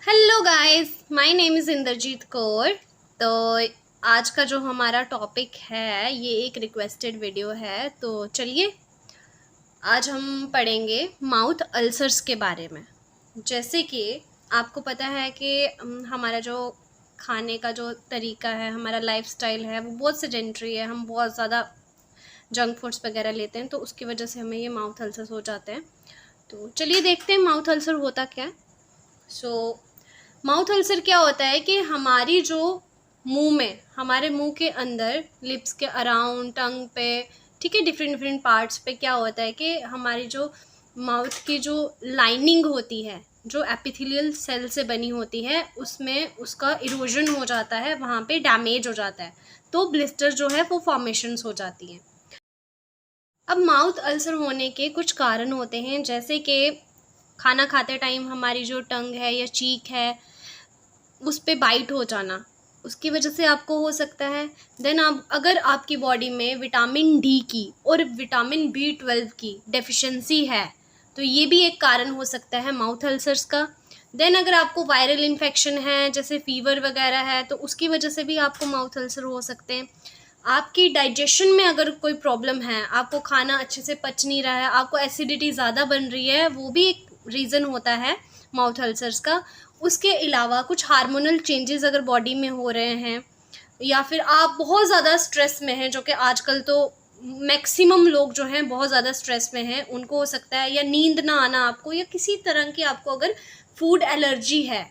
Hello guys, my name is Inderjit Kaur. तो आज का जो हमारा टॉपिक है ये एक रिक्वेस्टेड वीडियो है। तो चलिए आज हम पढ़ेंगे माउथ अल्सर्स के बारे में। जैसे कि आपको पता है कि हमारा जो खाने का जो तरीका है, हमारा लाइफस्टाइल है, वो बहुत सेडेंट्री है। हम बहुत ज़्यादा जंक फूड्स वगैरह लेते हैं, तो उसकी वजह से हमें ये माउथ अल्सर्स हो जाते हैं। तो चलिए देखते हैं माउथ अल्सर होता क्या है। सो माउथ अल्सर क्या होता है कि हमारी जो हमारे मुंह के अंदर, लिप्स के अराउंड, टंग पे, ठीक है, डिफरेंट डिफरेंट पार्ट्स पे क्या होता है कि हमारी जो माउथ की जो लाइनिंग होती है, जो एपिथेलियल सेल से बनी होती है, उसमें उसका इरोजन हो जाता है, वहाँ पे डैमेज हो जाता है, तो ब्लिस्टर जो है वो फॉर्मेशंस हो जाती हैं। अब माउथ अल्सर होने के कुछ कारण होते हैं, जैसे कि खाना खाते टाइम हमारी जो टंग है या चीक है उस पे बाइट हो जाना, उसकी वजह से आपको हो सकता है। देन आप अगर आपकी बॉडी में विटामिन डी की और विटामिन B12 की डेफिशिएंसी है तो ये भी एक कारण हो सकता है माउथ अल्सर्स का। देन अगर आपको वायरल इन्फेक्शन है, जैसे फीवर वगैरह है, तो उसकी वजह से भी आपको माउथ अल्सर हो सकते हैं। आपकी डाइजेशन में अगर कोई प्रॉब्लम है, आपको खाना अच्छे से पच नहीं रहा है, आपको एसिडिटी ज़्यादा बन रही है, वो भी एक रीज़न होता है माउथ अल्सर्स का। उसके अलावा कुछ हार्मोनल चेंजेस अगर बॉडी में हो रहे हैं, या फिर आप बहुत ज़्यादा स्ट्रेस में हैं, जो कि आजकल तो मैक्सिमम लोग जो हैं बहुत ज़्यादा स्ट्रेस में हैं, उनको हो सकता है। या नींद ना आना आपको, या किसी तरह की आपको अगर फूड एलर्जी है,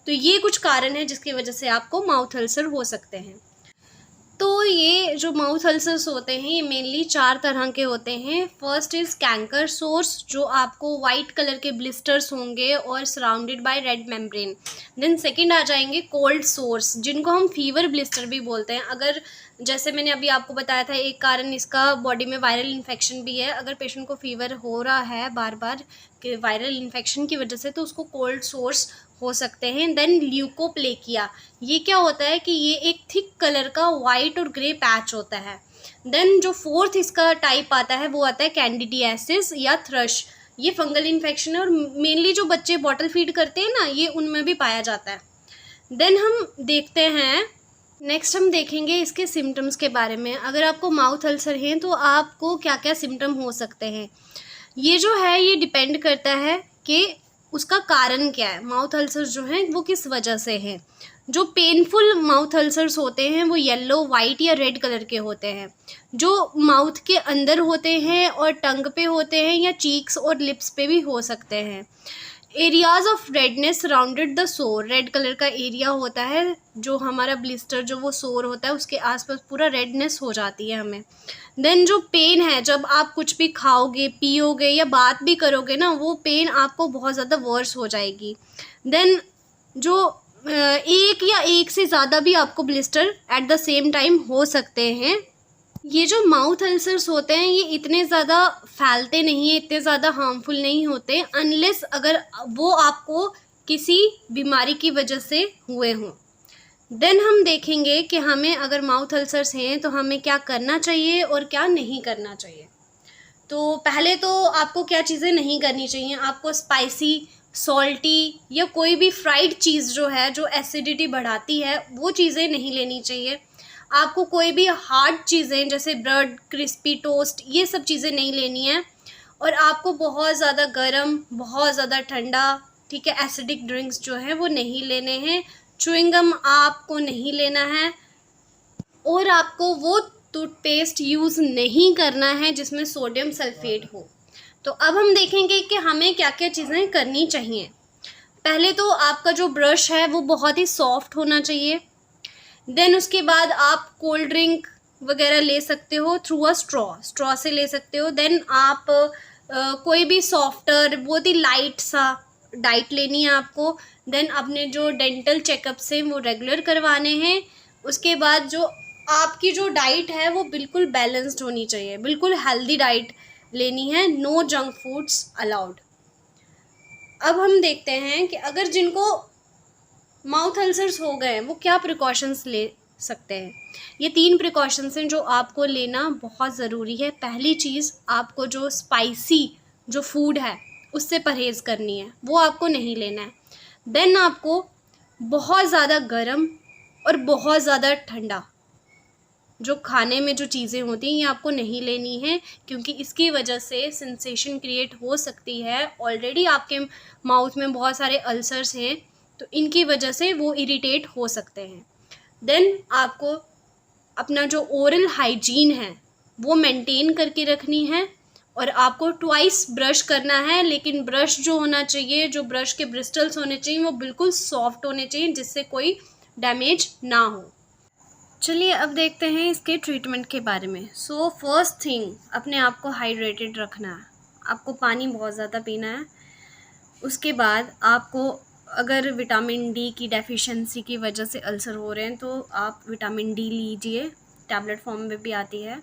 तो ये कुछ कारण है जिसकी वजह से आपको माउथ अल्सर हो सकते हैं। तो ये जो माउथ अल्सर्स होते हैं ये मेनली 4 तरह के होते हैं। फर्स्ट इज़ कैंकर सोर्स, जो आपको वाइट कलर के ब्लिस्टर्स होंगे और surrounded by red membrane. Then second आ जाएंगे कोल्ड सोर्स, जिनको हम फीवर ब्लिस्टर भी बोलते हैं। अगर जैसे मैंने अभी आपको बताया था, एक कारण इसका बॉडी में वायरल इन्फेक्शन भी है। अगर पेशेंट को फीवर हो रहा है बार बार कि वायरल इन्फेक्शन की वजह से, तो उसको कोल्ड सोर्स हो सकते हैं। देन ल्यूकोप्लेकिया, ये क्या होता है कि ये एक थिक कलर का वाइट और ग्रे पैच होता है। देन जो फोर्थ इसका टाइप आता है वो आता है कैंडिडियासिस या थ्रश। ये फंगल इन्फेक्शन है और मेनली जो बच्चे बॉटल फीड करते हैं ना, ये उनमें भी पाया जाता है। देन हम देखते हैं, नेक्स्ट हम देखेंगे इसके सिम्टम्स के बारे में। अगर आपको माउथ अल्सर हैं तो आपको क्या क्या सिम्टम हो सकते हैं, ये जो है ये डिपेंड करता है कि उसका कारण क्या है। माउथ अल्सर्स जो हैं वो किस वजह से हैं। जो पेनफुल माउथ अल्सर्स होते हैं वो येलो, वाइट या रेड कलर के होते हैं। जो माउथ के अंदर होते हैं और टंग पे होते हैं, या चीक्स और लिप्स पे भी हो सकते हैं। Areas of redness surrounded the सोर, रेड कलर का एरिया होता है जो हमारा ब्लिस्टर, जो वो सोर होता है उसके आसपास पूरा रेडनेस हो जाती है हमें। देन जो पेन है, जब आप कुछ भी खाओगे, पियोगे या बात भी करोगे ना, वो पेन आपको बहुत ज़्यादा वर्स हो जाएगी। देन जो एक या एक से ज़्यादा भी आपको blister at the same time हो सकते हैं। ये जो माउथ अल्सर्स होते हैं ये इतने ज़्यादा फैलते नहीं हैं, इतने ज़्यादा हार्मफुल नहीं होते, अनलेस अगर वो आपको किसी बीमारी की वजह से हुए हों। देन हम देखेंगे कि हमें अगर माउथ अल्सर्स हैं तो हमें क्या करना चाहिए और क्या नहीं करना चाहिए। तो पहले तो आपको क्या चीज़ें नहीं करनी चाहिए, आपको स्पाइसी, सॉल्टी या कोई भी फ्राइड चीज़ जो है, जो एसिडिटी बढ़ाती है, वो चीज़ें नहीं लेनी चाहिए। आपको कोई भी हार्ड चीज़ें जैसे ब्रेड, क्रिस्पी टोस्ट, ये सब चीज़ें नहीं लेनी है। और आपको बहुत ज़्यादा गर्म, बहुत ज़्यादा ठंडा, ठीक है, एसिडिक ड्रिंक्स जो हैं वो नहीं लेने हैं। च्युइंगम आपको नहीं लेना है, और आपको वो टूथपेस्ट यूज़ नहीं करना है जिसमें सोडियम सल्फेट हो। तो अब हम देखेंगे कि हमें क्या क्या चीज़ें करनी चाहिए। पहले तो आपका जो ब्रश है वो बहुत ही सॉफ्ट होना चाहिए। देन उसके बाद आप कोल्ड ड्रिंक वगैरह ले सकते हो थ्रू अ स्ट्रॉ से ले सकते हो। देन आप कोई भी सॉफ्टर, बहुत ही लाइट सा डाइट लेनी है आपको। देन अपने जो डेंटल चेकअप्स हैं वो रेगुलर करवाने हैं। उसके बाद जो आपकी जो डाइट है वो बिल्कुल बैलेंस्ड होनी चाहिए, बिल्कुल हेल्दी डाइट लेनी है, नो जंक फूड्स अलाउड। अब हम देखते हैं कि अगर जिनको माउथ अल्सर्स हो गए हैं वो क्या प्रिकॉशंस ले सकते हैं। ये 3 प्रिकॉशंस हैं जो आपको लेना बहुत ज़रूरी है। पहली चीज़, आपको जो स्पाइसी जो फूड है उससे परहेज़ करनी है, वो आपको नहीं लेना है। देन आपको बहुत ज़्यादा गर्म और बहुत ज़्यादा ठंडा जो खाने में जो चीज़ें होती हैं ये आपको नहीं लेनी है, क्योंकि इसकी वजह से सेंसेशन क्रिएट हो सकती है। ऑलरेडी आपके माउथ में बहुत सारे अल्सर्स हैं, तो इनकी वजह से वो इरिटेट हो सकते हैं। देन आपको अपना जो ओरल हाइजीन है वो मेंटेन करके रखनी है, और आपको ट्वाइस ब्रश करना है, लेकिन ब्रश जो होना चाहिए, जो ब्रश के ब्रिस्टल्स होने चाहिए वो बिल्कुल सॉफ्ट होने चाहिए, जिससे कोई डैमेज ना हो। चलिए अब देखते हैं इसके ट्रीटमेंट के बारे में। सो फर्स्ट थिंग, अपने आप को हाइड्रेटेड रखना है, आपको पानी बहुत ज़्यादा पीना है। उसके बाद आपको अगर विटामिन डी की डेफिशिएंसी की वजह से अल्सर हो रहे हैं तो आप विटामिन डी लीजिए, टैबलेट फॉर्म में भी आती है।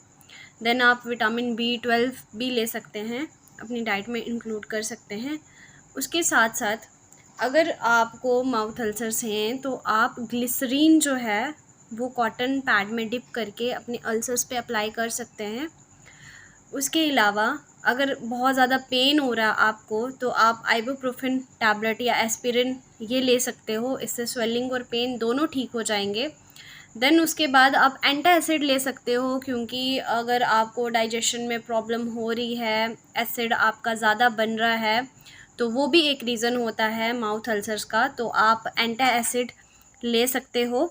देन आप विटामिन B12 भी ले सकते हैं, अपनी डाइट में इंक्लूड कर सकते हैं। उसके साथ साथ अगर आपको माउथ अल्सर्स हैं तो आप ग्लिसरीन जो है वो कॉटन पैड में डिप करके अपने अल्सर्स पे अप्लाई कर सकते हैं। उसके अलावा अगर बहुत ज़्यादा पेन हो रहा आपको तो आप आइबुप्रोफेन टैबलेट या एस्पिरिन ये ले सकते हो, इससे स्वेलिंग और पेन दोनों ठीक हो जाएंगे। देन उसके बाद आप एंटासिड ले सकते हो, क्योंकि अगर आपको डाइजेशन में प्रॉब्लम हो रही है, एसिड आपका ज़्यादा बन रहा है, तो वो भी एक रीज़न होता है माउथ अल्सर्स का, तो आप एंटासिड ले सकते हो।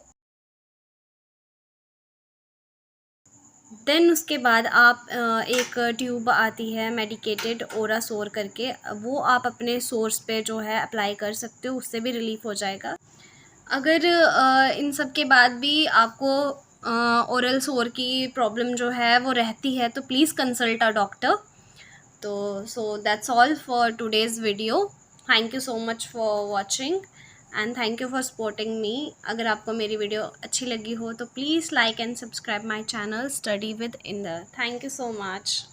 देन उसके बाद आप एक ट्यूब आती है मेडिकेटेड ओरासोर करके, वो आप अपने सोर्स पे जो है अप्लाई कर सकते हो, उससे भी रिलीफ हो जाएगा। अगर इन सब के बाद भी आपको ओरल सोर की प्रॉब्लम जो है वो रहती है तो प्लीज़ कंसल्ट अ डॉक्टर। तो so that's all for today's video. Thank you so much for watching and thank you for supporting me. अगर आपको मेरी वीडियो अच्छी लगी हो तो please like and subscribe my channel study with Inder. Thank you so much.